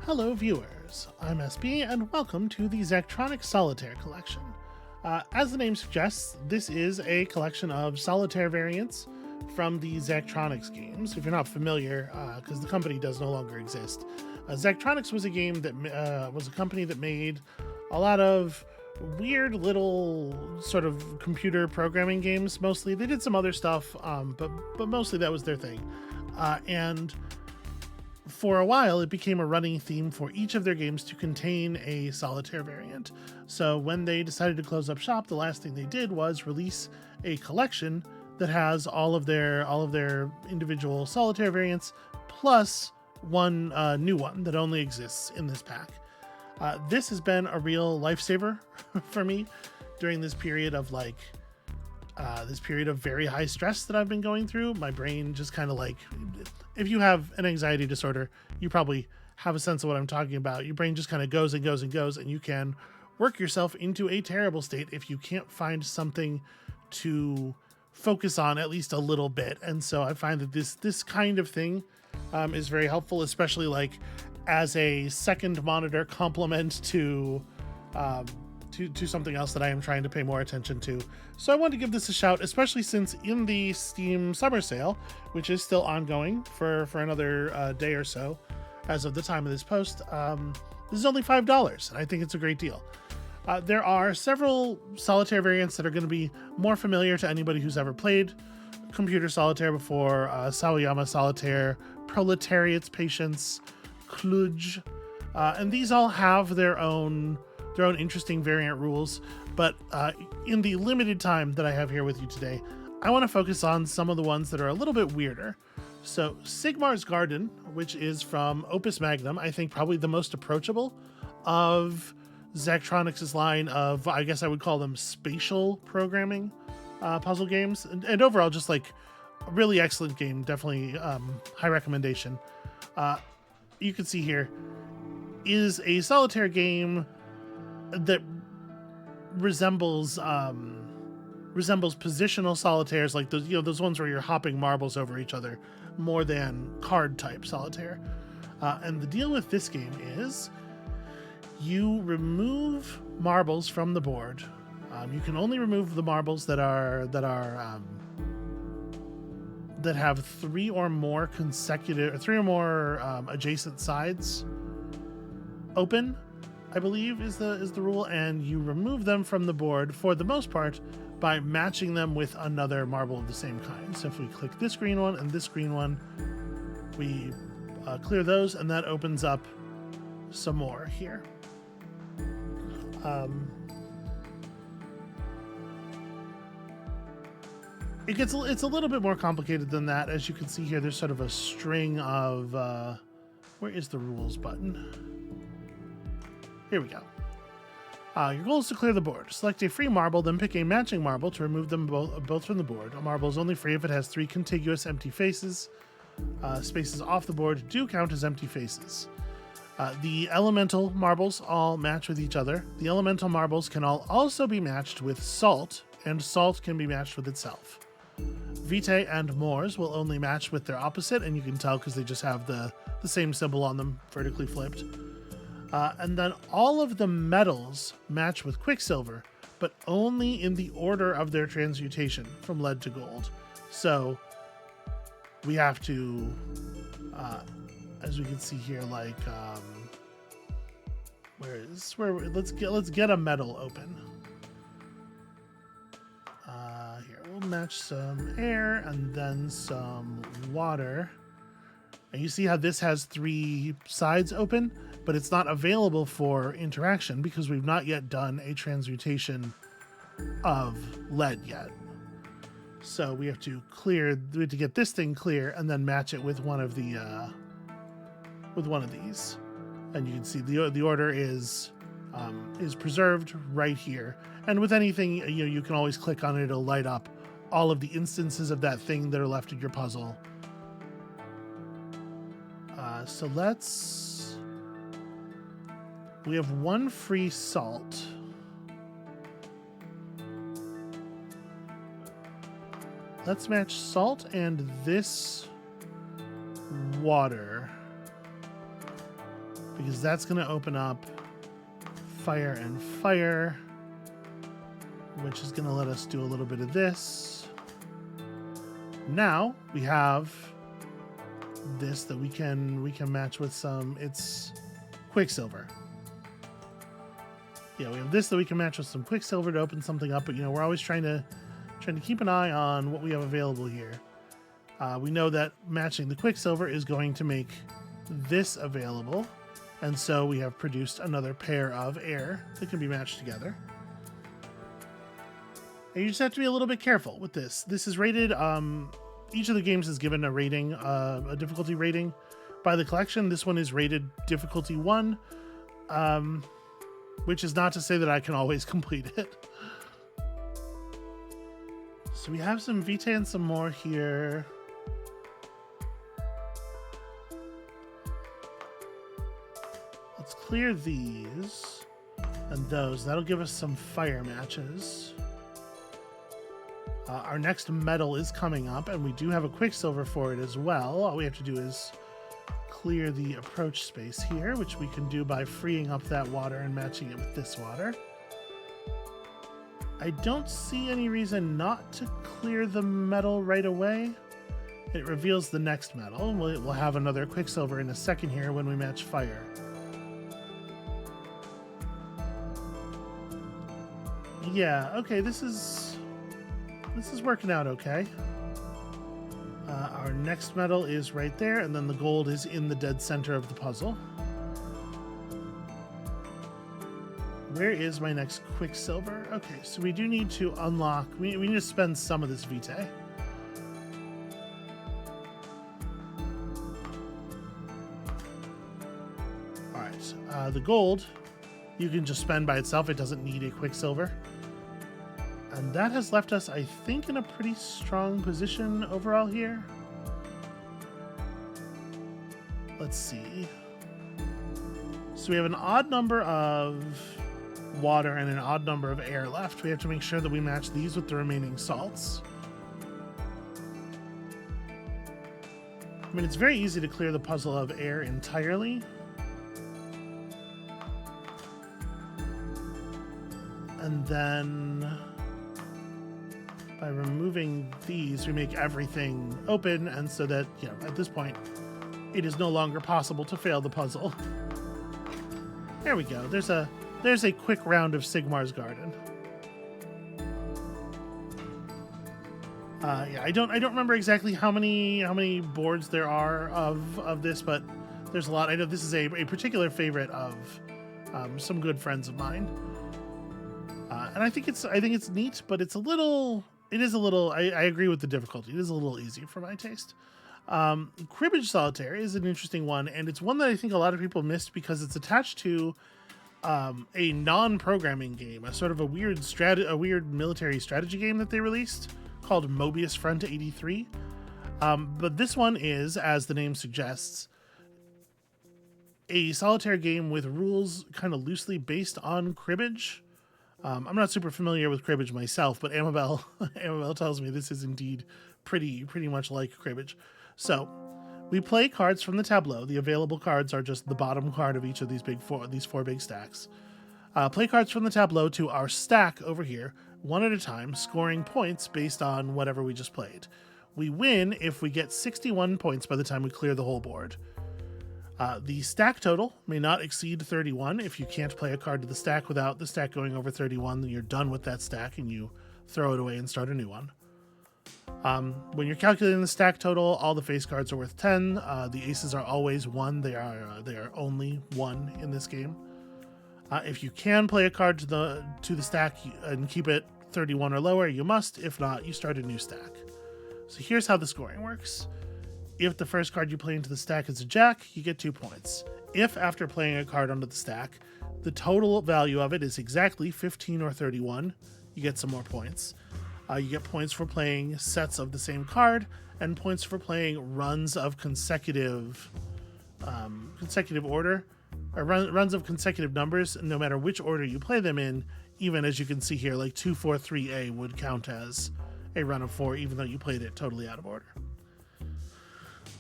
Hello, viewers. I'm SB, and welcome to the Zachtronics Solitaire Collection. As the name suggests, this is a collection of solitaire variants from the Zachtronics games. If you're not familiar, because the company does no longer exist, Zachtronics was a game that was a company that made a lot of weird little sort of computer programming games. Mostly, they did some other stuff, but mostly that was their thing, and for a while, it became a running theme for each of their games to contain a solitaire variant. So when they decided to close up shop, the last thing they did was release a collection that has all of their individual solitaire variants plus one new one that only exists in this pack. This has been a real lifesaver for me during this period of very high stress that I've been going through. My brain just kind of if you have an anxiety disorder, you probably have a sense of what I'm talking about. Your brain just kind of goes and goes and goes, and you can work yourself into a terrible state if you can't find something to focus on at least a little bit. And so I find that this kind of thing is very helpful, especially as a second monitor complement to something else that I am trying to pay more attention to. So I wanted to give this a shout, especially since in the Steam summer sale, which is still ongoing for another day or so, as of the time of this post, this is only $5, and I think it's a great deal. There are several solitaire variants that are going to be more familiar to anybody who's ever played computer solitaire before. Sawayama Solitaire, Proletariat's Patience, Kluge, and these all have their own interesting variant rules, but in the limited time that I have here with you today, I want to focus on some of the ones that are a little bit weirder. So Sigmar's Garden, which is from Opus Magnum, I think probably the most approachable of Zachtronics' line of, I guess I would call them spatial programming puzzle games, and overall just a really excellent game. Definitely high recommendation. You can see here is a solitaire game that resembles positional solitaires, like those ones where you're hopping marbles over each other, more than card type solitaire. And the deal with this game is you remove marbles from the board. You can only remove the marbles that have three or more adjacent sides open, I believe is the rule, and you remove them from the board for the most part by matching them with another marble of the same kind. So if we click this green one and this green one, we clear those, and that opens up some more here. It's a little bit more complicated than that. As you can see here, there's sort of a string of where is the rules button? Here we go. Your goal is to clear the board. Select a free marble, then pick a matching marble to remove them both from the board. A marble is only free if it has 3 contiguous empty faces. Spaces off the board do count as empty faces. The elemental marbles all match with each other. The elemental marbles can all also be matched with salt, and salt can be matched with itself. Vitae and Mors will only match with their opposite, and you can tell because they just have the same symbol on them, vertically flipped. And then all of the metals match with Quicksilver, but only in the order of their transmutation from lead to gold. So we have to, as we can see here, let's get a metal open. Here we'll match some air and then some water. And you see how this has 3 sides open, but it's not available for interaction because we've not yet done a transmutation of lead yet. So we have to get this thing clear and then match it with one of these. And you can see the order is preserved right here. And with anything, you can always click on it; it'll light up all of the instances of that thing that are left in your puzzle. So we have 1 free salt. Let's match salt and this water. because that's going to open up fire and fire, which is going to let us do a little bit of this. Now we have this that we can match with some, it's Quicksilver. Yeah, we have this that we can match with some Quicksilver to open something up, but you know, we're always trying to keep an eye on what we have available here. We know that matching the Quicksilver is going to make this available, and so we have produced another pair of air that can be matched together. And you just have to be a little bit careful with this. This is rated, each of the games is given a rating, a difficulty rating by the collection. This one is rated difficulty 1, which is not to say that I can always complete it. So we have some Vitae and some more here. Let's clear these and those. That'll give us some fire matches. Our next metal is coming up, and we do have a Quicksilver for it as well. All we have to do is clear the approach space here, which we can do by freeing up that water and matching it with this water. I don't see any reason not to clear the metal right away. It reveals the next metal. We'll have another Quicksilver in a second here when we match fire. Yeah, okay, this is working out okay. Our next metal is right there, and then the gold is in the dead center of the puzzle. Where is my next Quicksilver? Okay, so we do need to unlock... We need to spend some of this Vitae. Alright, the gold you can just spend by itself. It doesn't need a Quicksilver. And that has left us, I think, in a pretty strong position overall here. Let's see. So we have an odd number of water and an odd number of air left. We have to make sure that we match these with the remaining salts. I mean, it's very easy to clear the puzzle of air entirely. And then by removing these, we make everything open, and so that, you know, at this point, it is no longer possible to fail the puzzle. There we go. There's a quick round of Sigmar's Garden. Yeah, I don't remember exactly how many boards there are of this, but there's a lot. I know this is a particular favorite of some good friends of mine, and I think it's neat, but it is a little. I agree with the difficulty. It is a little easy for my taste. Cribbage Solitaire is an interesting one, and it's one that I think a lot of people missed because it's attached to a non-programming game, a sort of a weird military strategy game that they released called Mobius Front 83. But this one is, as the name suggests, a solitaire game with rules kind of loosely based on cribbage. I'm not super familiar with cribbage myself, but Amabel tells me this is indeed pretty much like cribbage. So we play cards from the tableau. The available cards are just the bottom card of each of these four big stacks. Play cards from the tableau to our stack over here, one at a time, scoring points based on whatever we just played. We win if we get 61 points by the time we clear the whole board. The stack total may not exceed 31. If you can't play a card to the stack without the stack going over 31, then you're done with that stack and you throw it away and start a new one. When you're calculating the stack total, all the face cards are worth 10. The aces are always 1. They are only 1 in this game. If you can play a card to the stack and keep it 31 or lower, you must. If not, you start a new stack. So here's how the scoring works. If the first card you play into the stack is a jack, you get 2 points. If after playing a card onto the stack, the total value of it is exactly 15 or 31, you get some more points. You get points for playing sets of the same card, and points for playing runs of consecutive order, or runs of consecutive numbers, no matter which order you play them in. Even as you can see here, like 2, 4, 3A would count as a run of 4, even though you played it totally out of order.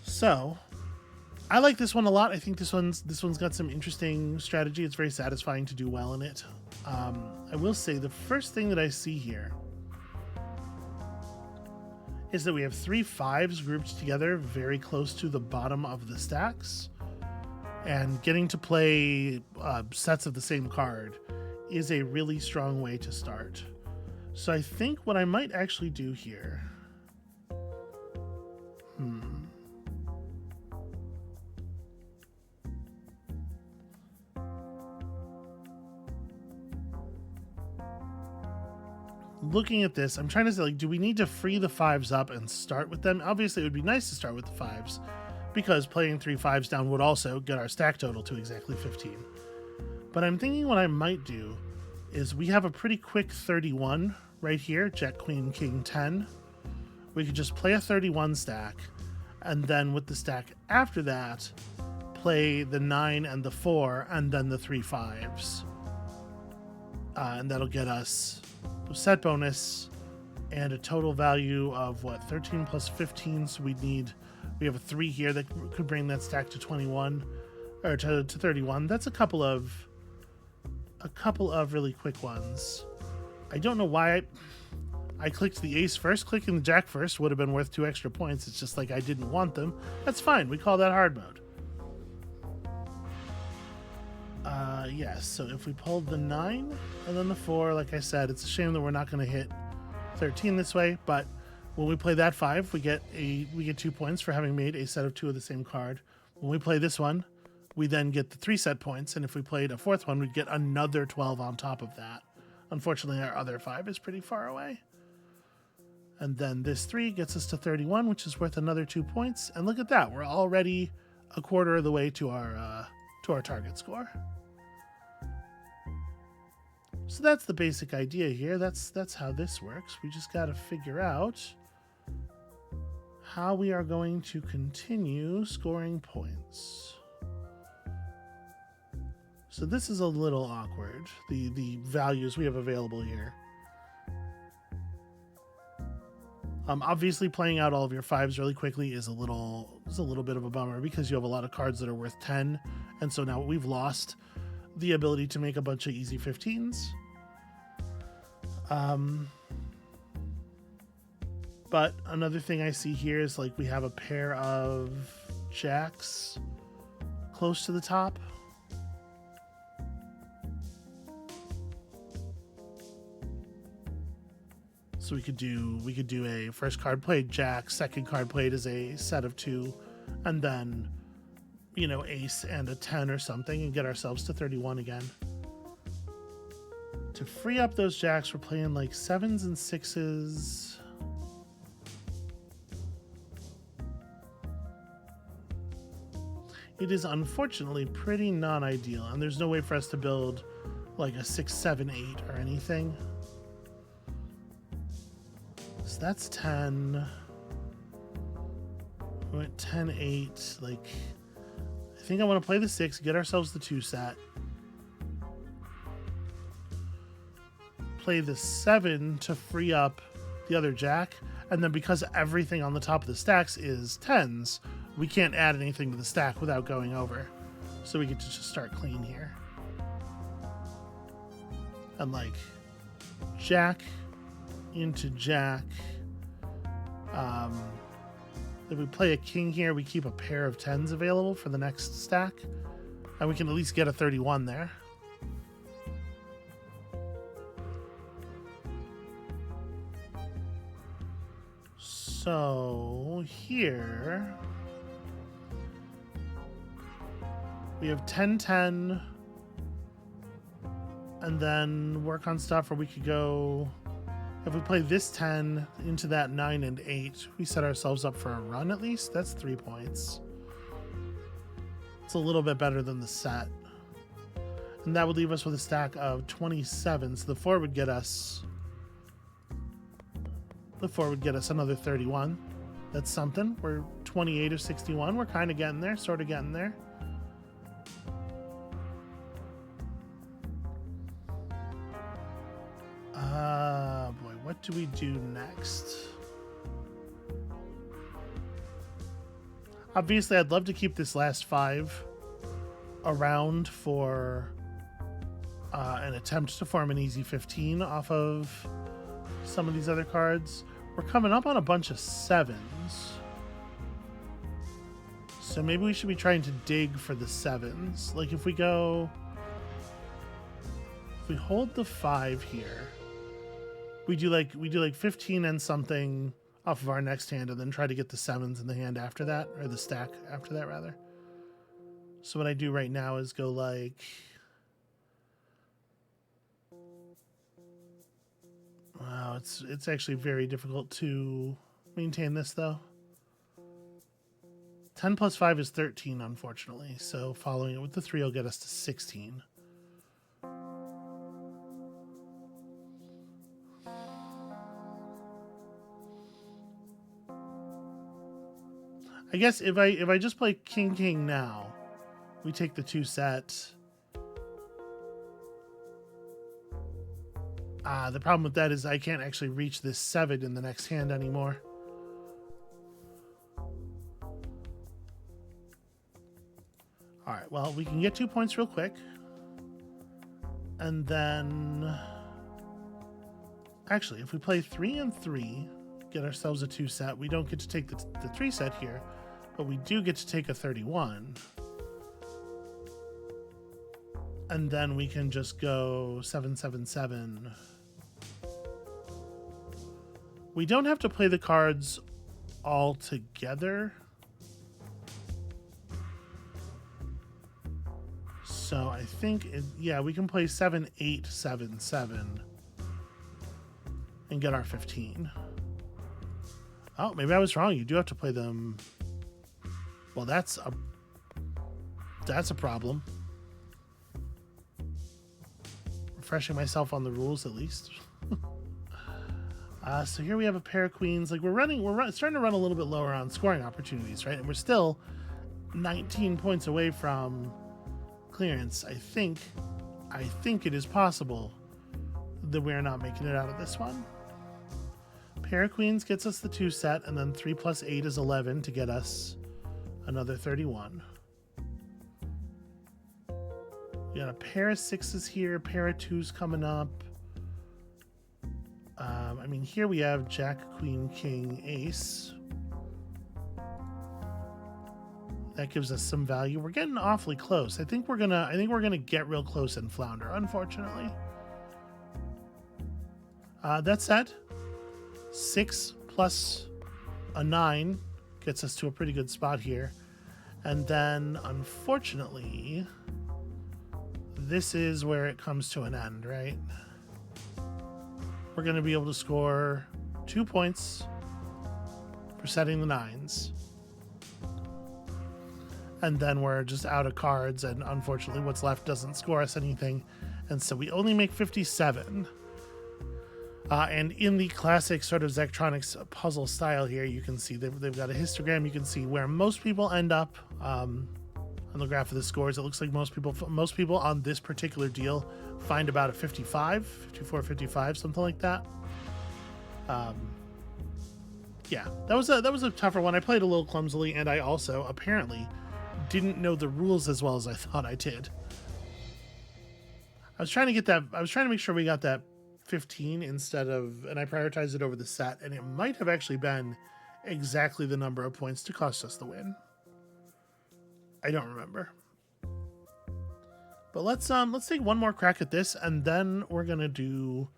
So I like this one a lot. I think this one's got some interesting strategy. It's very satisfying to do well in it. I will say the first thing that I see here is that we have 3 5s grouped together very close to the bottom of the stacks, and getting to play sets of the same card is a really strong way to start. So I think what I might actually do here, looking at this, I'm trying to say, like, do we need to free the 5s up and start with them? Obviously, it would be nice to start with the 5s, because playing 3 5s down would also get our stack total to exactly 15. But I'm thinking what I might do is we have a pretty quick 31 right here, Jack, Queen, King, 10. We could just play a 31 stack, and then with the stack after that, play the 9 and the 4, and then the 3 5s. And that'll get us a set bonus and a total value of what, 13 plus 15. So we have a 3 here that could bring that stack to 21 or to 31. That's a couple of really quick ones. I don't know why I clicked the ace first. Clicking the jack first would have been worth 2 extra points. It's just like I didn't want them. That's fine. We call that hard mode. Yes, so if we pulled the 9 and then the 4, like I said, it's a shame that we're not going to hit 13 this way, but when we play that 5, we get 2 points for having made a set of 2 of the same card. When we play this one, we then get the 3 set points, and if we played a 4th one, we'd get another 12 on top of that. Unfortunately, our other 5 is pretty far away. And then this 3 gets us to 31, which is worth another 2 points. And look at that, we're already a quarter of the way to our target score. So that's the basic idea here. That's how this works. We just got to figure out how we are going to continue scoring points. So this is a little awkward, the values we have available here. Obviously, playing out all of your 5s really quickly is a little bit of a bummer, because you have a lot of cards that are worth 10, and so now we've lost the ability to make a bunch of easy 15s. But another thing I see here is, like, we have a pair of jacks close to the top. So we could do a first card played jack, second card played as a set of 2, and then, you know, ace and a 10 or something, and get ourselves to 31 again. To free up those jacks, we're playing like 7s and 6s. It is unfortunately pretty non-ideal, and there's no way for us to build like a 6, 7, 8 or anything. So that's 10. We went 10, 8. Like, I think I want to play the 6, get ourselves the 2 set. Play the 7 to free up the other jack, and then because everything on the top of the stacks is 10s, we can't add anything to the stack without going over. So we get to just start clean here. And like jack into jack. If we play a king here, we keep a pair of 10s available for the next stack, and we can at least get a 31 there. So here we have 10, 10, and then work on stuff where we could go. If we play this 10 into that 9 and 8, we set ourselves up for a run at least. That's 3 points. It's a little bit better than the set. And that would leave us with a stack of 27. So the 4 would get us another 31. That's something. We're 28 of 61. We're kind of getting there, sort of getting there. Boy, what do we do next? Obviously, I'd love to keep this last 5 around for an attempt to form an easy 15 off of some of these other cards. We're coming up on a bunch of 7s. So maybe we should be trying to dig for the 7s. Like if we hold the 5 here, we do like 15 and something off of our next hand, and then try to get the 7s in the hand after that, or the stack after that rather. So what I do right now is go like, wow, it's actually very difficult to maintain this though. 10 plus 5 is 13, unfortunately. So following it with the 3 will get us to 16. I guess if I just play King King now, we take the 2 set. The problem with that is I can't actually reach this 7 in the next hand anymore. Alright, well, we can get 2 points real quick. And then... Actually, if we play 3 and 3, get ourselves a 2 set, we don't get to take the 3 set here, but we do get to take a 31. And then we can just go 7, 7, 7. We don't have to play the cards all together. So I think, yeah, we can play 7, 8, 7, 7 and get our 15. Oh, maybe I was wrong. You do have to play them. Well, that's a problem. Refreshing myself on the rules at least. So here we have a pair of queens. Like we're starting to run a little bit lower on scoring opportunities, right? And we're still 19 points away from clearance. I think it is possible that we're not making it out of this one. Pair of queens gets us the 2 set, and then 3 plus 8 is 11 to get us another 31. We got a pair of 6s here, a pair of 2s coming up. I mean, here we have Jack, Queen, King, Ace. That gives us some value. We're getting awfully close. I think we're gonna get real close and flounder, unfortunately. That said, 6 plus a 9 gets us to a pretty good spot here. And then, unfortunately, this is where it comes to an end, right? We're going to be able to score 2 points for setting the 9s. And then we're just out of cards, and unfortunately what's left doesn't score us anything. And so we only make 57. And in the classic sort of Zachtronics puzzle style here, you can see they've got a histogram. You can see where most people end up on the graph of the scores. It looks like most people on this particular deal find about a 55, 54, 55, something like that. Yeah, that was a tougher one. I played a little clumsily, and I also apparently didn't know the rules as well as I thought I did. I was trying to make sure we got that 15 instead of, and I prioritized it over the set, and it might have actually been exactly the number of points to cost us the win. I don't remember. But let's take one more crack at this, and then we're gonna do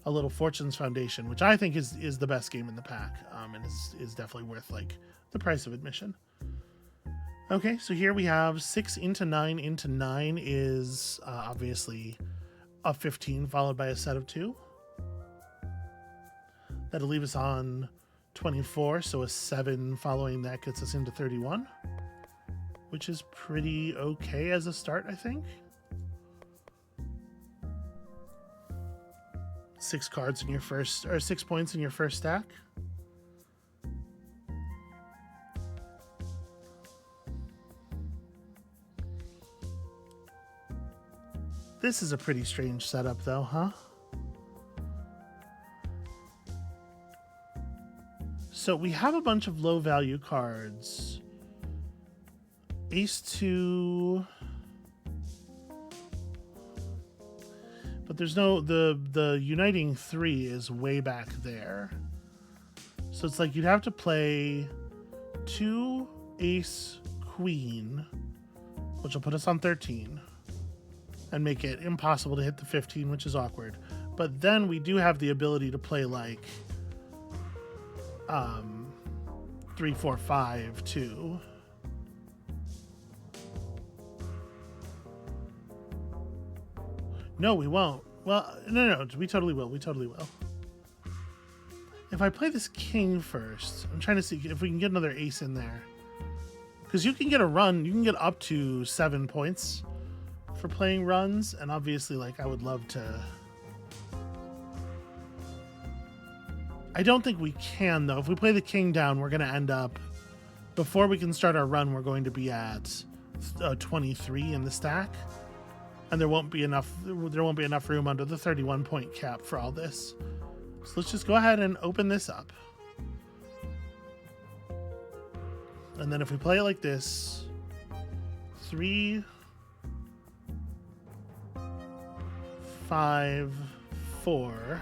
a little Fortune's Foundation, which I think is the best game in the pack, and is definitely worth like the price of admission. Okay, so here we have 6 into 9 into 9 is obviously a 15 followed by a set of 2. That'll leave us on 24, so a 7 following that gets us into 31, which is pretty okay as a start, I think. 6 cards in your first, or 6 points in your first stack. This is a pretty strange setup though, huh? So we have a bunch of low value cards Ace 2. But there's no, the uniting 3 is way back there. So it's like you'd have to play 2 ace queen, which will put us on 13 and make it impossible to hit the 15, which is awkward. But then we do have the ability to play like 3, 4, 5, 2. No, we won't. Well, no, we totally will. We totally will. If I play this king first, I'm trying to see if we can get another ace in there. Because you can get a run, you can get up to 7 points for playing runs, and obviously, like, I would love to... I don't think we can, though. If we play the king down, we're going to end up... Before we can start our run, we're going to be at 23 in the stack. And there won't be enough room under the 31-point cap for all this. So let's just go ahead and open this up. And then if we play it like this, 3, 5, 4,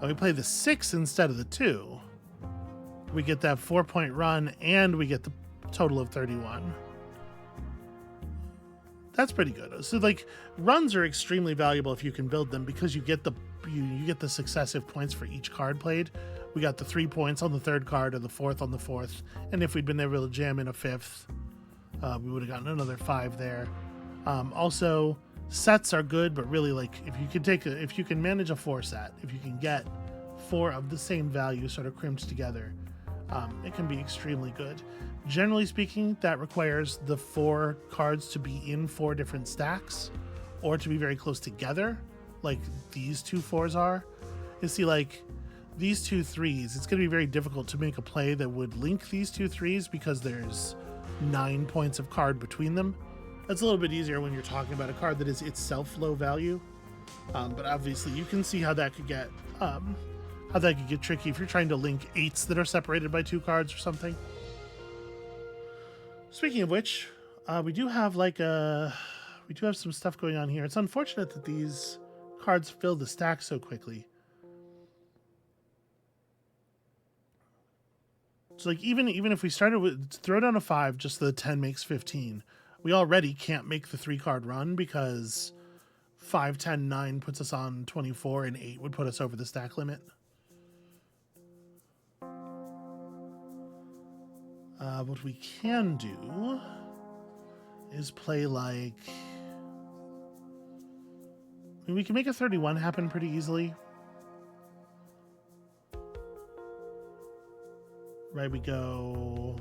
and we play the 6 instead of the 2, we get that 4-point run and we get the total of 31. That's pretty good. So like runs are extremely valuable if you can build them, because you get the successive points for each card played. We got the 3 points on the 3rd card or the 4th on the 4th, and if we'd been able to jam in a 5th, we would have gotten another 5 there. Also, sets are good, but really, like, if you can manage a 4 set, if you can get 4 of the same value sort of crimped together, it can be extremely good. Generally speaking, that requires the 4 cards to be in 4 different stacks or to be very close together, like these 2 4s are. You see, like, these 2 3s, it's going to be very difficult to make a play that would link these 2 3s because there's 9 points of card between them. That's a little bit easier when you're talking about a card that is itself low value. But obviously you can see how that could get tricky if you're trying to link 8s that are separated by 2 cards or something. Speaking of which, we do have some stuff going on here. It's unfortunate that these cards fill the stack so quickly. So like even if we started with throw down a 5, just the 10 makes 15. We already can't make the 3-card run because 5, 10, 9 puts us on 24, and 8 would put us over the stack limit. What we can do is play like... I mean, we can make a 31 happen pretty easily. Right, we go...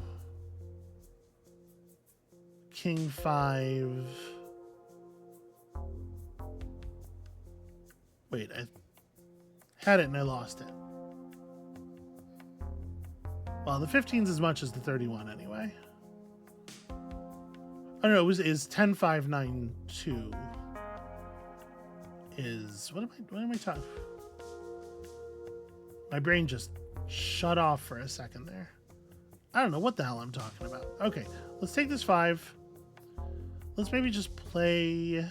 King 5... Wait, I had it and I lost it. Well, the 15's as much as the 31 anyway. I don't know, is 10, 5, 9, 2 is... What am I talking... My brain just shut off for a second there. I don't know what the hell I'm talking about. Okay, let's take this 5. Let's maybe just play...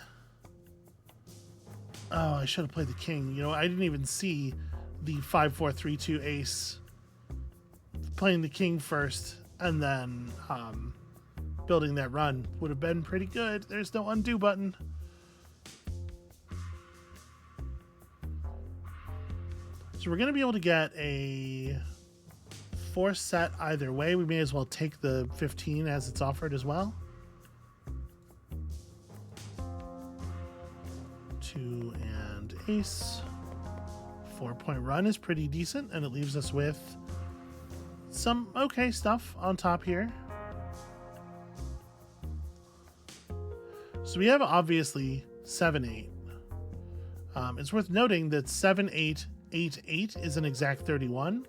Oh, I should have played the king. You know, I didn't even see the 5, 4, 3, 2 ace. Playing the king first and then building that run would have been pretty good. There's no undo button. So we're going to be able to get a 4 set either way. We may as well take the 15 as it's offered as well. 2 and ace. 4-point run is pretty decent, and it leaves us with some okay stuff on top here. So we have obviously 7, 8. It's worth noting that 7, 8, 8, 8 is an exact 31.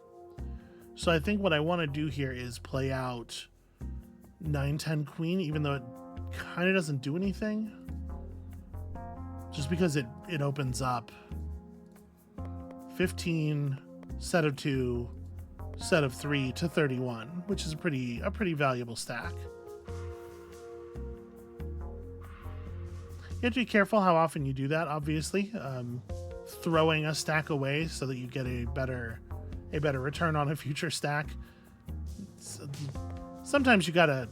So I think what I want to do here is play out 9, 10 queen, even though it kind of doesn't do anything. Just because it opens up 15, set of 2, set of 3 to 31, which is a pretty valuable stack. You have to be careful how often you do that, obviously. Throwing a stack away so that you get a better return on a future stack. Sometimes you gotta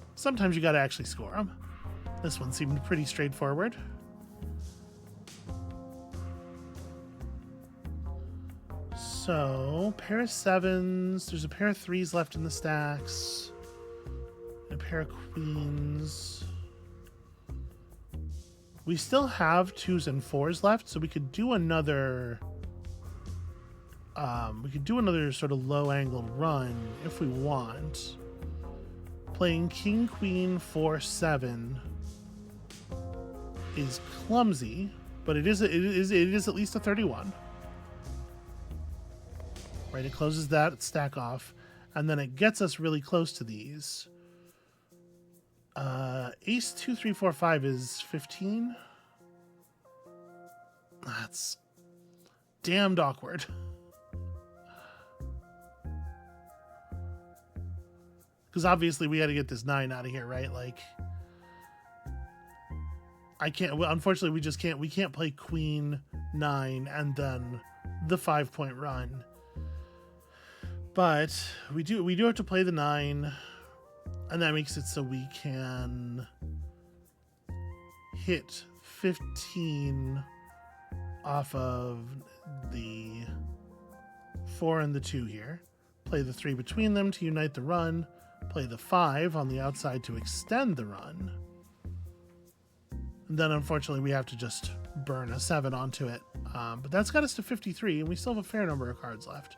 actually score them. This one seemed pretty straightforward. So, pair of 7s. There's a pair of 3s left in the stacks. A pair of queens. We still have 2s and 4s left, so we could do another. Sort of low-angled run if we want. Playing king, queen, 4, 7 is clumsy, but it is at least a 31. Right, it closes that stack off, and then it gets us really close to these. Ace 2, 3, 4, 5 is 15. That's damned awkward. Because obviously we got to get this 9 out of here, right? Like, I can't. Well, unfortunately, we just can't. We can't play queen 9 and then the 5-point run. But we do have to play the 9, and that makes it so we can hit 15 off of the 4 and the 2 here. Play the 3 between them to unite the run. Play the 5 on the outside to extend the run. And then unfortunately we have to just burn a 7 onto it. But that's got us to 53, and we still have a fair number of cards left.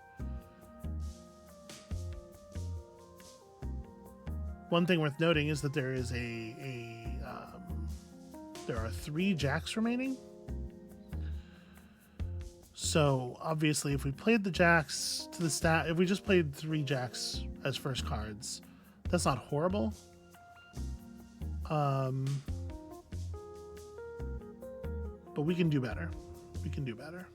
One thing worth noting is that there is there are 3 jacks remaining. So obviously, if we played the jacks to the stat, if we just played 3 jacks as first cards, that's not horrible. But we can do better. We can do better.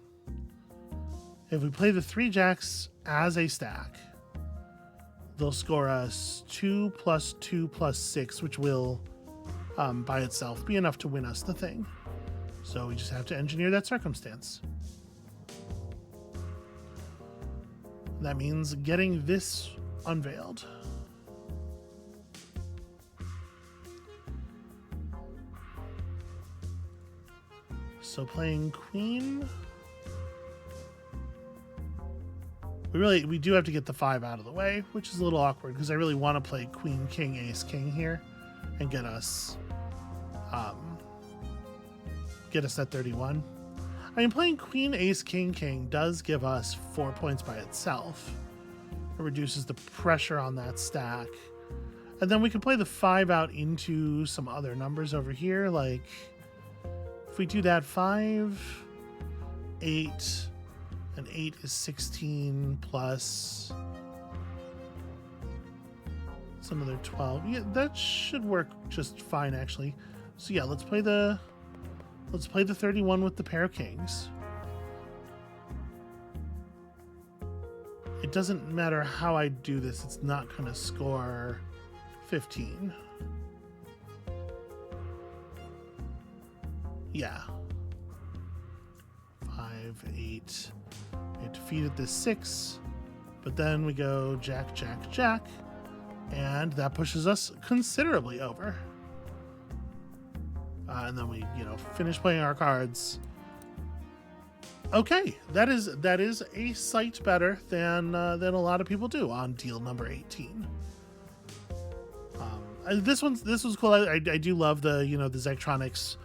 If we play the 3 jacks as a stack, they'll score us 2 + 2 + 6, which will, by itself, be enough to win us the thing. So we just have to engineer that circumstance. That means getting this unveiled. So playing queen. We do have to get the 5 out of the way, which is a little awkward because I really want to play queen, king, ace, king here and get us that 31. I mean, playing queen, ace, king, king does give us 4 points by itself. It reduces the pressure on that stack. And then we can play the 5 out into some other numbers over here. Like, if we do that, 5, 8, and 8 is 16 plus some other 12. Yeah, that should work just fine, actually. So yeah, let's play the 31 with the pair of kings. It doesn't matter how I do this, it's not going to score 15. Yeah. 5, 8. We defeated this 6, but then we go jack, jack, jack, and that pushes us considerably over. And then we, finish playing our cards. Okay, that is a sight better than a lot of people do on deal number 18. This was cool. I do love the the Zachtronics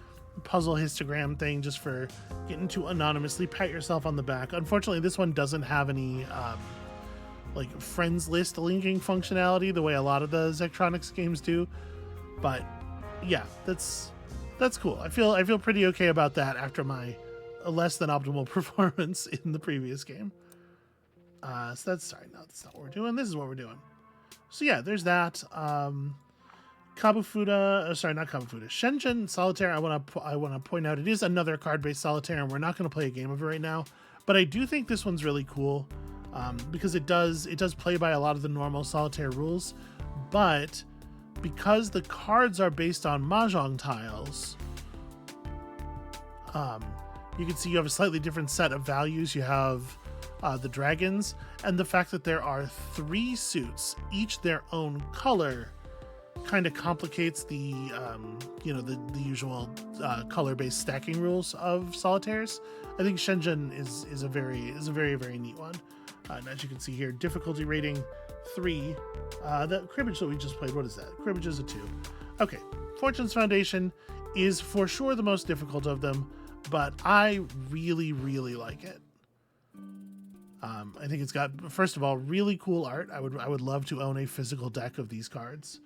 puzzle histogram thing, just for getting to anonymously pat yourself on the back. Unfortunately, this one doesn't have any like friends list linking functionality the way a lot of the Zachtronics games do. But yeah, that's cool. I feel pretty okay about that after my less than optimal performance in the previous game. So that's not what we're doing. This is what we're doing. So yeah, there's that. Kabufuda, not Kabufuda, Shenzhen Solitaire. I want to point out it is another card-based solitaire, and we're not going to play a game of it right now. But I do think this one's really cool because it does play by a lot of the normal solitaire rules, but because the cards are based on mahjong tiles, You can see you have a slightly different set of values. You have the dragons, and the fact that there are 3 suits, each their own color, kind of complicates the the usual color-based stacking rules of solitaires. I think Shenzhen is a very neat one. And as you can see here, difficulty rating 3. The cribbage that we just played, what is that? Cribbage is a 2. Okay, Fortune's Foundation is for sure the most difficult of them, but I really like it. I think it's got, first of all, really cool art. I would love to own a physical deck of these cards.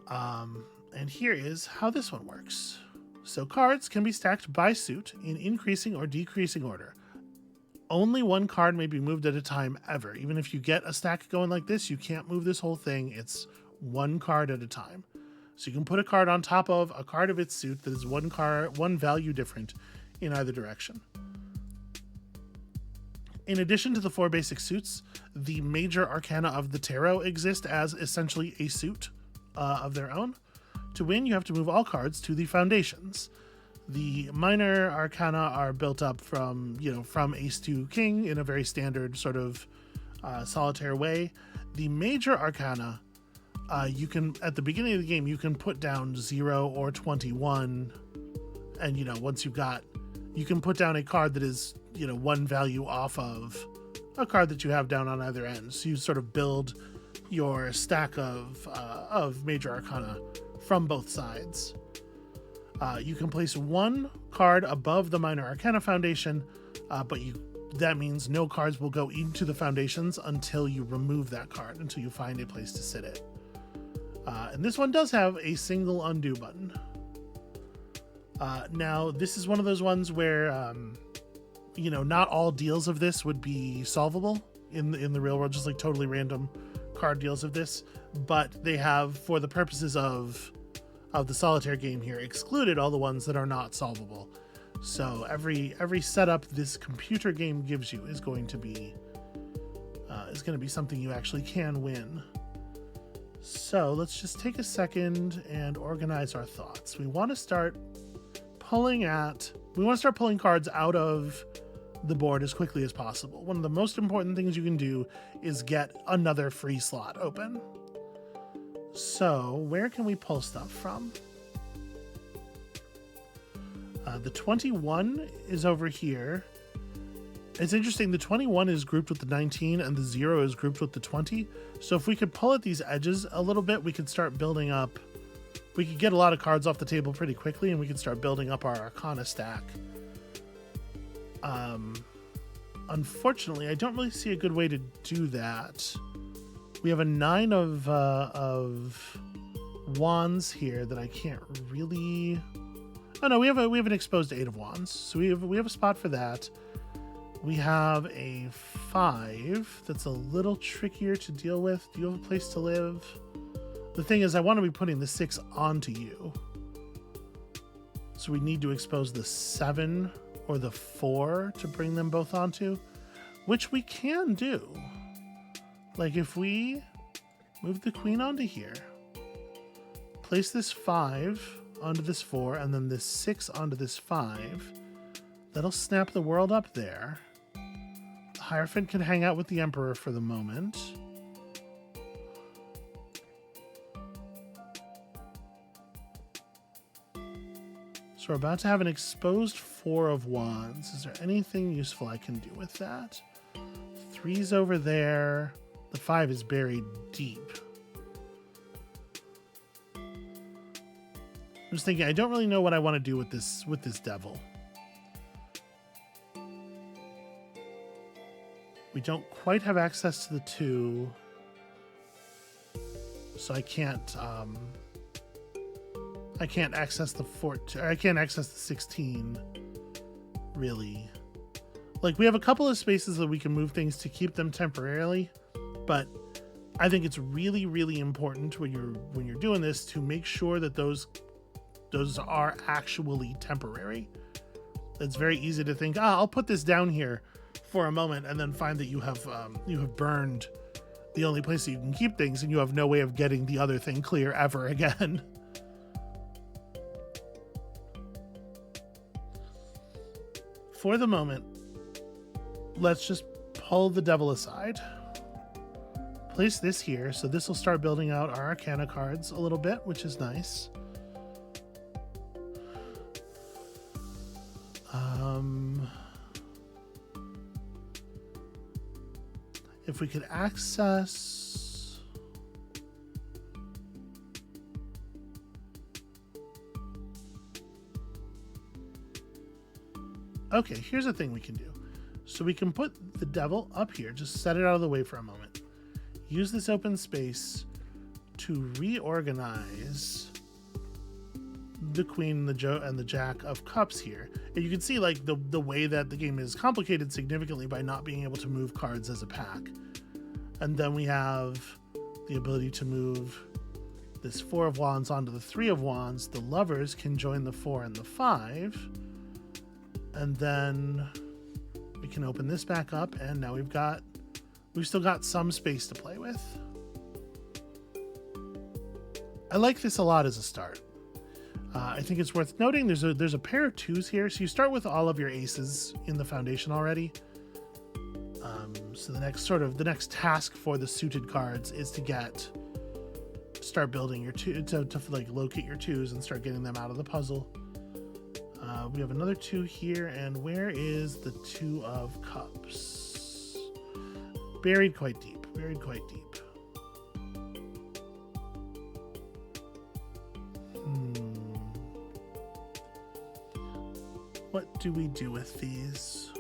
And here is how this one works. So cards can be stacked by suit in increasing or decreasing order. Only 1 card may be moved at a time ever. Even if you get a stack going like this, you can't move this whole thing. It's 1 card at a time. So you can put a card on top of a card of its suit that is 1 value different in either direction. In addition to the 4 basic suits, the major arcana of the tarot exist as essentially a suit of their own. To win, you have to move all cards to the foundations. The minor arcana are built up from ace to king in a very standard sort of solitaire way. The major arcana, you can, at the beginning of the game, you can put down 0 or 21, and once you've got, you can put down a card that is 1 value off of a card that you have down on either end. So you sort of build your stack of major arcana from both sides. You can place 1 card above the minor arcana foundation, but that means no cards will go into the foundations until you remove that card, until you find a place to sit it. And this one does have a single undo button. Now, this is one of those ones where, not all deals of this would be solvable in the real world, just like totally random card deals of this, but they have, for the purposes of the solitaire game here, excluded all the ones that are not solvable. So every setup this computer game gives you is going to be something you actually can win. So let's just take a second and organize our thoughts. We want to start pulling cards out of the board as quickly as possible. One of the most important things you can do is get another free slot open. So where can we pull stuff from? The 21 is over here. It's interesting, the 21 is grouped with the 19 and the 0 is grouped with the 20. So if we could pull at these edges a little bit, we could start building up. We could get a lot of cards off the table pretty quickly, and we could start building up our Arcana stack. Unfortunately, I don't really see a good way to do that. We have a 9 of wands here that I can't really. Oh no, we have an exposed 8 of wands, so we have a spot for that. We have a 5 that's a little trickier to deal with. Do you have a place to live? The thing is, I want to be putting the 6 onto you, so we need to expose the 7 or the 4 to bring them both onto, which we can do. Like if we move the queen onto here, place this 5 onto this 4, and then this 6 onto this 5, that'll snap the world up there. The Hierophant can hang out with the Emperor for the moment. So we're about to have an exposed 4 of wands. Is there anything useful I can do with that? 3's over there. The 5 is buried deep. I'm just thinking, I don't really know what I want to do with this devil. We don't quite have access to the 2, so I can't access the 14. I can't access the 16. Really, like we have a couple of spaces that we can move things to keep them temporarily, but I think it's really important when you're doing this to make sure that those are actually temporary. It's very easy to think, I'll put this down here for a moment, and then find that you have burned the only place that you can keep things, and you have no way of getting the other thing clear ever again. for the moment, let's just pull the devil aside. Place this here, so this will start building out our Arcana cards a little bit, which is nice. If we could access... Okay, here's a thing we can do. So we can put the devil up here, just set it out of the way for a moment. Use this open space to reorganize the queen, and the jack of cups here. And you can see like the way that the game is complicated significantly by not being able to move cards as a pack. And then we have the ability to move this 4 of wands onto the 3 of wands. The lovers can join the 4 and the 5. And then we can open this back up, and now we've still got some space to play with. I like this a lot as a start. I think it's worth noting there's a pair of 2s here, so you start with all of your aces in the foundation already. So the next task for the suited cards is to start building your to like locate your 2s and start getting them out of the puzzle. We have another 2 here, and where is the 2 of cups? Buried quite deep. What do we do with these?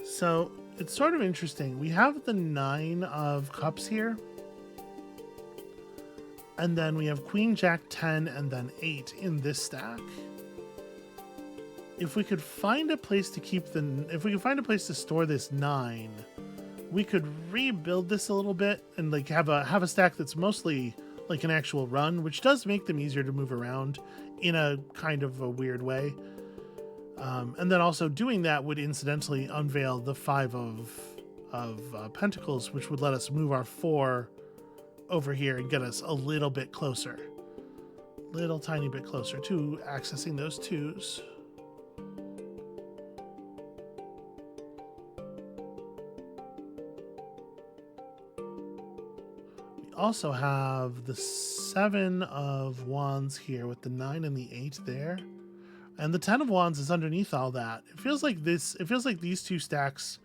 So it's sort of interesting. We have the 9 of cups here. And then we have queen, jack, 10, and then 8 in this stack. If we could find a place to store this 9, we could rebuild this a little bit and like have a stack that's mostly like an actual run, which does make them easier to move around in a kind of a weird way. And then also doing that would incidentally unveil the 5 of pentacles, which would let us move our 4 over here and get us a little bit closer. Little tiny bit closer to accessing those 2s. We also have the 7 of wands here with the 9 and the 8 there. And the 10 of wands is underneath all that. It feels like these 2 stacks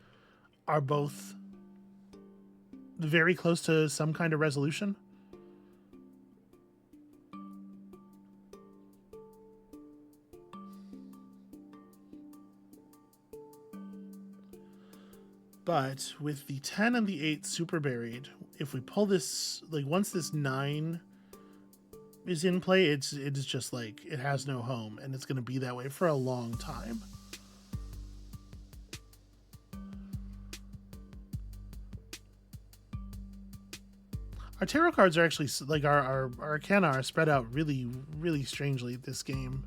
are both very close to some kind of resolution. But with the 10 and the 8 super buried, if we pull this, like once this 9 is in play, it is just like it has no home, and it's going to be that way for a long time. Our tarot cards are actually like our arcana are spread out really, really strangely this game.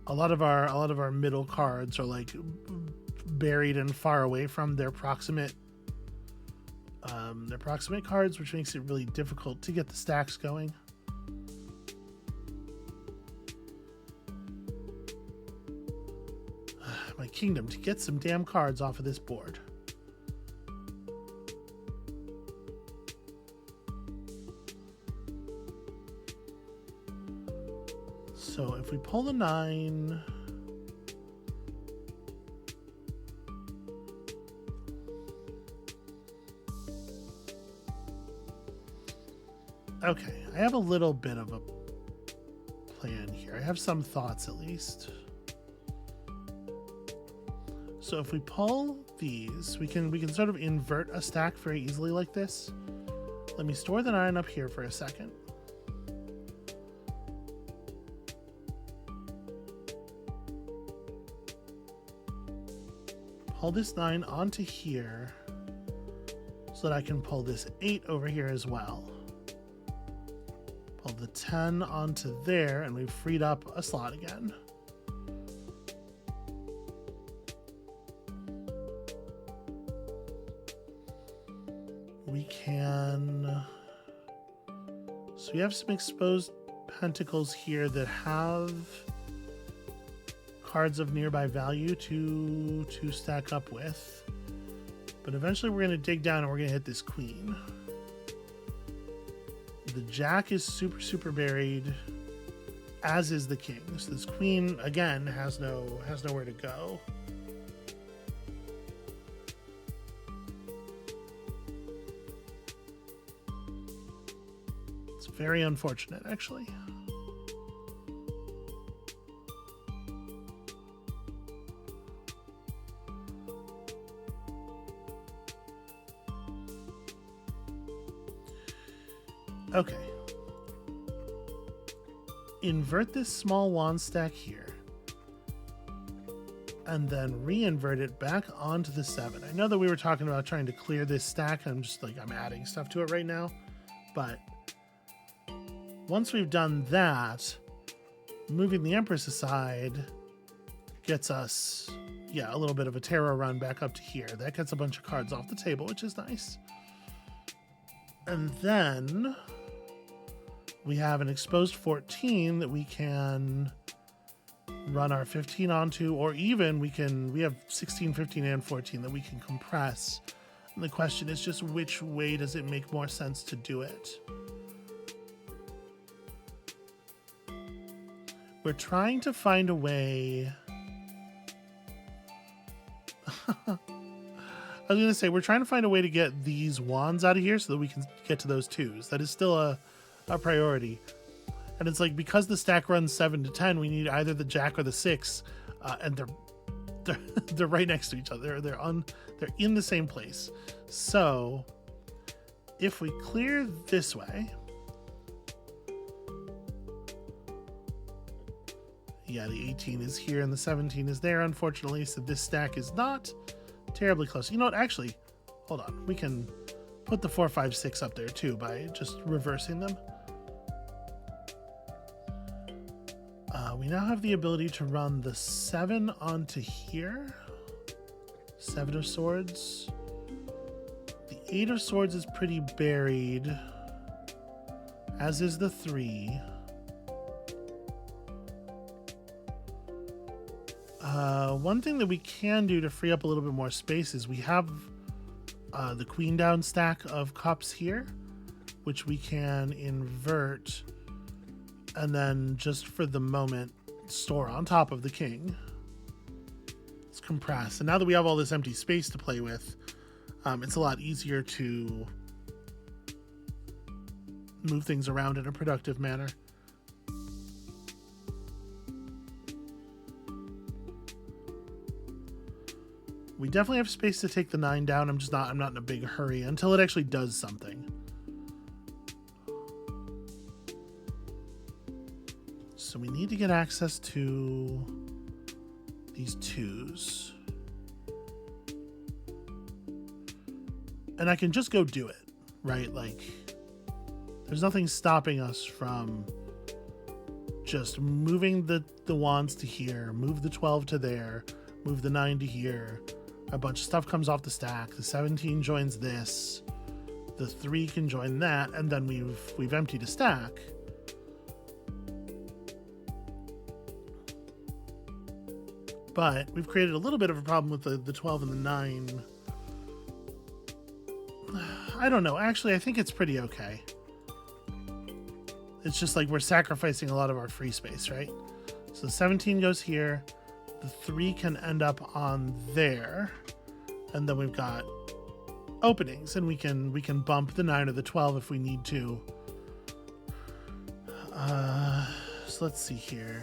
A lot of our middle cards are like buried and far away from their proximate cards, which makes it really difficult to get the stacks going. My kingdom, to get some damn cards off of this board. So if we pull the 9, okay, I have a little bit of a plan here. I have some thoughts at least. So if we pull these, we can sort of invert a stack very easily like this. Let me store the 9 up here for a second. Pull this 9 onto here so that I can pull this 8 over here as well. Pull the 10 onto there, and we've freed up a slot again. we can... So we have some exposed pentacles here that have cards of nearby value to stack up with. But eventually we're going to dig down and we're going to hit this queen. The jack is super buried, as is the king. So this queen, again, has nowhere to go. It's very unfortunate, actually. Okay. Invert this small wand stack here. And then re-invert it back onto the 7. I know that we were talking about trying to clear this stack. I'm adding stuff to it right now. But once we've done that, moving the Empress aside gets us, a little bit of a tarot run back up to here. That gets a bunch of cards off the table, which is nice. And then we have an exposed 14 that we can run our 15 onto, or even we have 16, 15, and 14 that we can compress. And the question is just which way does it make more sense to do it? We're trying to find a way... I was going to say, we're trying to find a way to get these wands out of here so that we can get to those 2s. That is still a priority. And it's like, because the stack runs 7 to 10, we need either the jack or the 6, and they're right next to each other. They're in the same place. So if we clear this way, the 18 is here and the 17 is there, unfortunately. So this stack is not terribly close. You know what? Actually, hold on. We can put the 4, 5, 6 up there too by just reversing them. We now have the ability to run the 7 onto here. 7 of Swords. The 8 of Swords is pretty buried, as is the 3. One thing that we can do to free up a little bit more space is we have the Queen down stack of cups here, which we can invert and then just for the moment store on top of the king. It's compressed. And now that we have all this empty space to play with, it's a lot easier to move things around in a productive manner. We definitely have space to take the 9 down. I'm not in a big hurry until it actually does something. So we need to get access to these 2s. And I can just go do it, right? Like, there's nothing stopping us from just moving the wands to here, move the 12 to there, move the 9 to here. A bunch of stuff comes off the stack. The 17 joins this. The 3 can join that, and then we've emptied a stack. But we've created a little bit of a problem with the 12 and the 9. I don't know. Actually, I think it's pretty okay. It's just like we're sacrificing a lot of our free space, right? So 17 goes here. The 3 can end up on there. And then we've got openings, and we can bump the 9 or the 12 if we need to. So let's see here.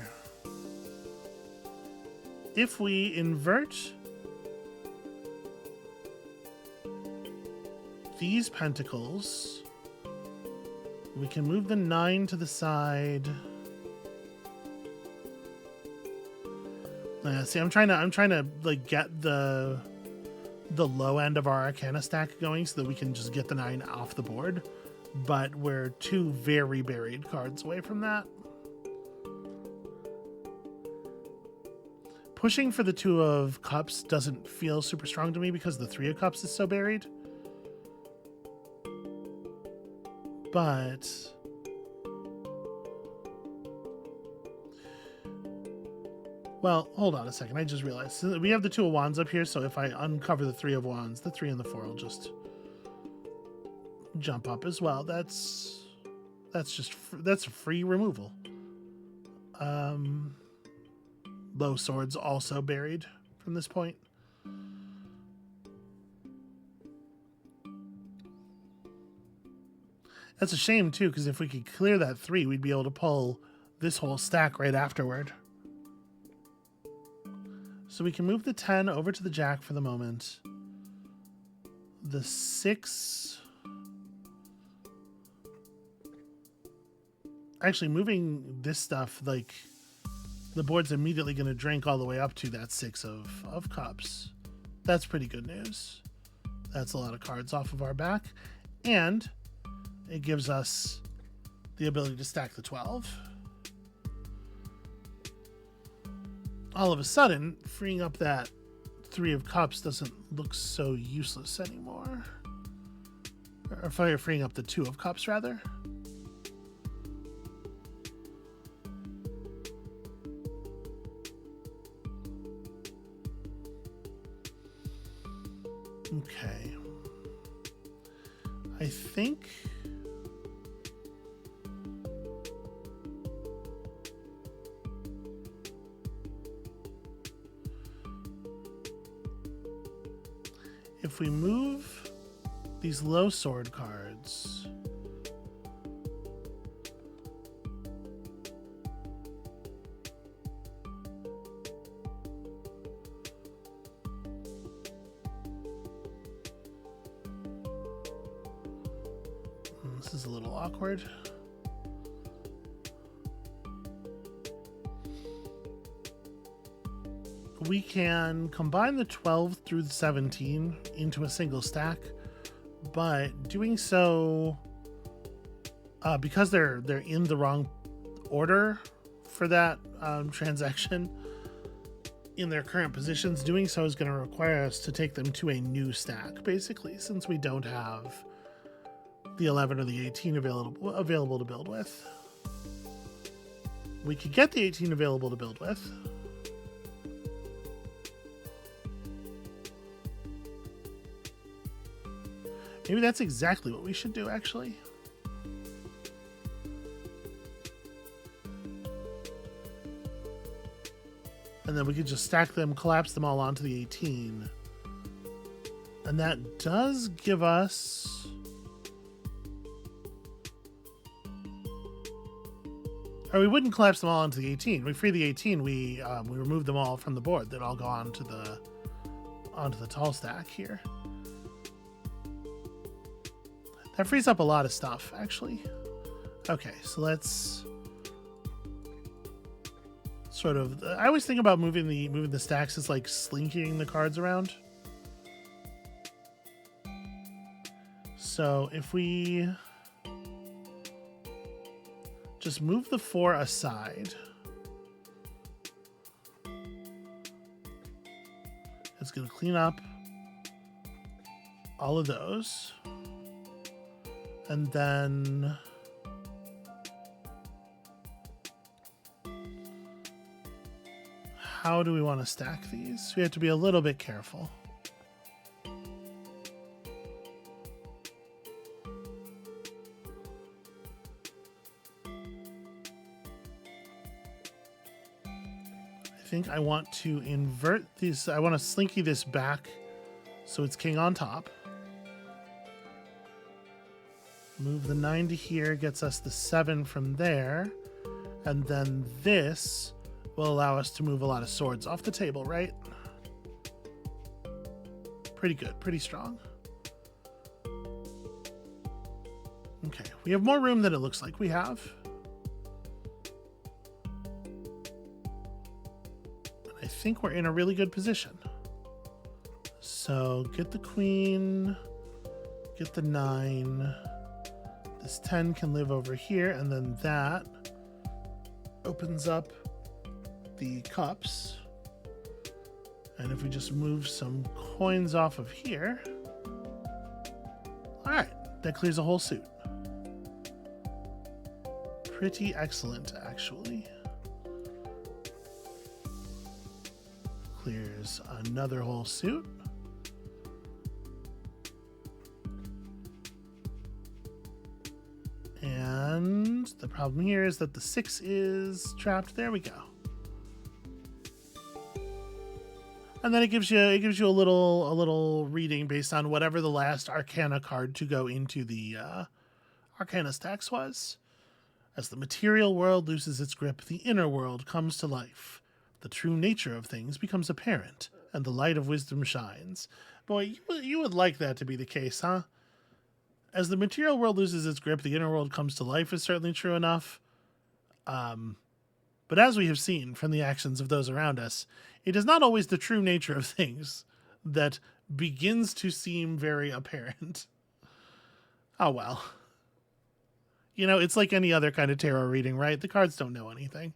If we invert these pentacles, we can move the 9 to the side. See, I'm trying to like get the low end of our Arcana stack going so that we can just get the 9 off the board, but we're 2 very buried cards away from that. Pushing for the 2 of Cups doesn't feel super strong to me because the 3 of Cups is so buried. But well, hold on a second. I just realized so we have the 2 of wands up here. So if I uncover the 3 of wands, the 3 and the 4 will just jump up as well. That's a free removal. Low swords also buried from this point. That's a shame too, because if we could clear that 3, we'd be able to pull this whole stack right afterward. So we can move the 10 over to the jack for the moment. The 6. Actually, moving this stuff, like, the board's immediately going to drink all the way up to that 6 of cups. That's pretty good news. That's a lot of cards off of our back. And it gives us the ability to stack the 12. All of a sudden, freeing up that 3 of cups doesn't look so useless anymore. Or freeing up the 2 of cups, rather. Okay. I think if we move these low sword cards, this is a little awkward. We can combine the 12 through the 17 into a single stack, but doing so, because they're in the wrong order for that transaction in their current positions, doing so is going to require us to take them to a new stack, basically, since we don't have the 11 or the 18 available to build with. We could get the 18 available to build with. Maybe that's exactly what we should do, actually. And then we could just stack them, collapse them all onto the 18. And that does give us... Or we wouldn't collapse them all onto the 18. We free the 18, we remove them all from the board. They'd all go onto the tall stack here. That frees up a lot of stuff, actually. Okay, so let's sort of... I always think about moving the stacks as like slinking the cards around. So if we just move the 4 aside, it's going to clean up all of those. And then how do we want to stack these? We have to be a little bit careful. I think I want to invert these. I want to slinky this back so it's king on top. Move the 9 to here, gets us the 7 from there. And then this will allow us to move a lot of swords off the table, right? Pretty good, pretty strong. Okay, we have more room than it looks like we have. I think we're in a really good position. So get the queen, get the 9. This 10 can live over here, and then that opens up the cups. And if we just move some coins off of here, all right, that clears a whole suit. pretty excellent, actually. Clears another whole suit. And the problem here is that the 6 is trapped. There we go. And then it gives you a little reading based on whatever the last Arcana card to go into the Arcana stacks was. As the material world loses its grip, the inner world comes to life. The true nature of things becomes apparent, and the light of wisdom shines. Boy, you would like that to be the case, huh? As the material world loses its grip, the inner world comes to life is certainly true enough. But as we have seen from the actions of those around us, it is not always the true nature of things that begins to seem very apparent. Oh well. You know, it's like any other kind of tarot reading, right? The cards don't know anything.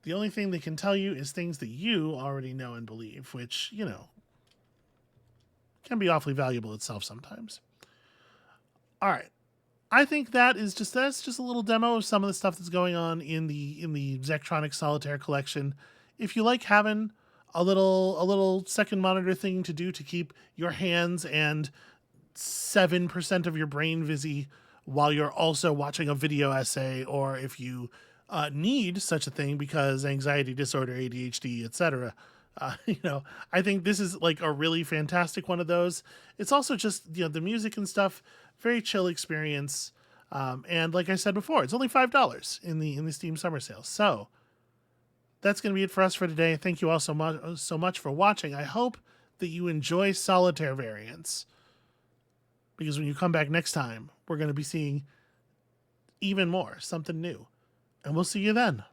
The only thing they can tell you is things that you already know and believe, which, you know, can be awfully valuable itself sometimes. All right. I think that's just a little demo of some of the stuff that's going on in the Zachtronics Solitaire Collection. If you like having a little second monitor thing to do to keep your hands and 7% of your brain busy while you're also watching a video essay, or if you need such a thing because anxiety disorder, ADHD, etc. You know, I think this is like a really fantastic one of those. It's also just, you know, the music and stuff, very chill experience. And like I said before, it's only $5 in the Steam summer sale. So that's going to be it for us for today. Thank you all so much for watching. I hope that you enjoy solitaire variants, because when you come back next time, we're going to be seeing even more, something new. And we'll see you then.